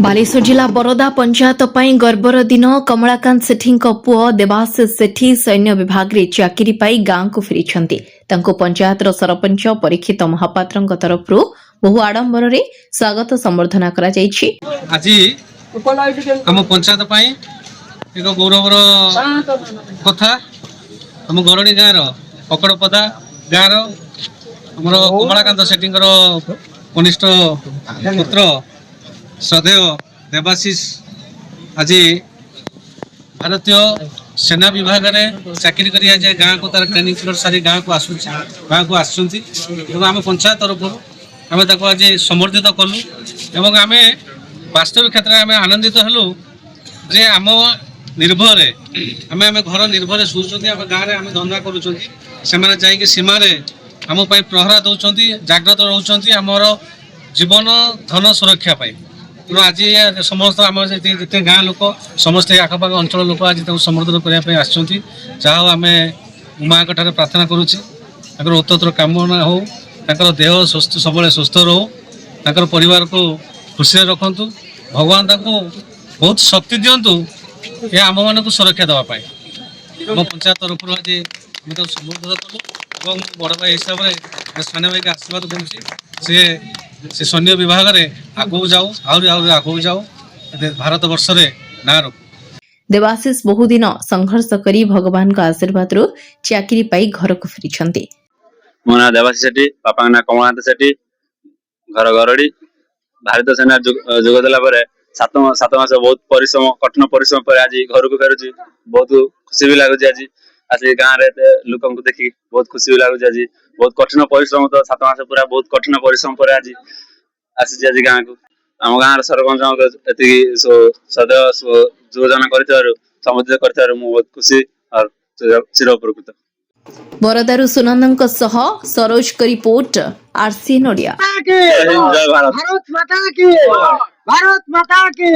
बालेश्वर जिला बरदा पंचायत पाई गर्वर दिन कमलाकांत सेठी पुओ देवाशीष सेठी सैन्य विभाग रे चाकरी पाई गांव को फेरी पंचायत सरपंच परीक्षित महापात्र तरफ बहु आडंबर रे स्वागत संबर्धना करा जायछि। आज आम पंचायत पाई एक गौरवर कथा आम गरणी गाँव पकड़पदा गाँव आमर कमलाकांत सेठी कनिष्ठ पुत्र श्रद्धेय देवाशीष आज भारतीय सेना विभाग में चाकरी कर गाँव को तार ट्रेनिंग पीरियड सारी गाँव को आम पंचायत तरफ आम आज समर्थित कलु एवं आम वास्तविक क्षेत्र में आनंदित हेलु जे आम निर्भर आम घर निर्भर शुचुं आम गाँव में आम धंदा कर सीमार आम प्रहरा दौरान जाग्रत रोच आमर जीवन धन सुरक्षा पाई तेणु आज समस्त आम जिते गाँ लोक समस्त आखपाख अंचल लोक आज समर्थन करने आम माँ ठारे प्रार्थना करुच्चे उत्तर कामना हो देह सब सुस्थ रो परिवार को खुशी रखु भगवान बहुत शक्ति दिंतु ये आम मान को सुरक्षा देवाई आम पंचायत तरफ आज संबोधन कलु बड़ भाई हिसाब से साना भाई के आशीर्वाद करुच्ची से सैन्य विभाग रे आगू जाओ आगू जाओ भारत वर्ष रे ना रखो। देवाशीष बहुदिन संघर्ष करी भगवान का आशीर्वाद रो चाकरी पाई घर को फेरी। मो ना देवाशीष सेठी बापा ना कमलाकांत सेठी घर गरड़ी भारतीय सेना जोग देला परे सात मास बहुत परिश्रम कठिन परिश्रम पर आज घर को फेरुची बहुत खुशी भी लागुची। आज गाँव रे लोक देखी बहुत खुशी भी लागुची। आज बहुत कठिन परिश्रम तो 7 मास पूरा बहुत कठिन परिश्रम पर आज आसी आज गाँव को आम गाँव सरपंच सदैव योजना कर समर्थित कर बहुत खुशी और चिर उपकृत। बरदारू सुनंदन सह सरोज का रिपोर्ट आरसी नोडिया। जय भारत। भारत माता की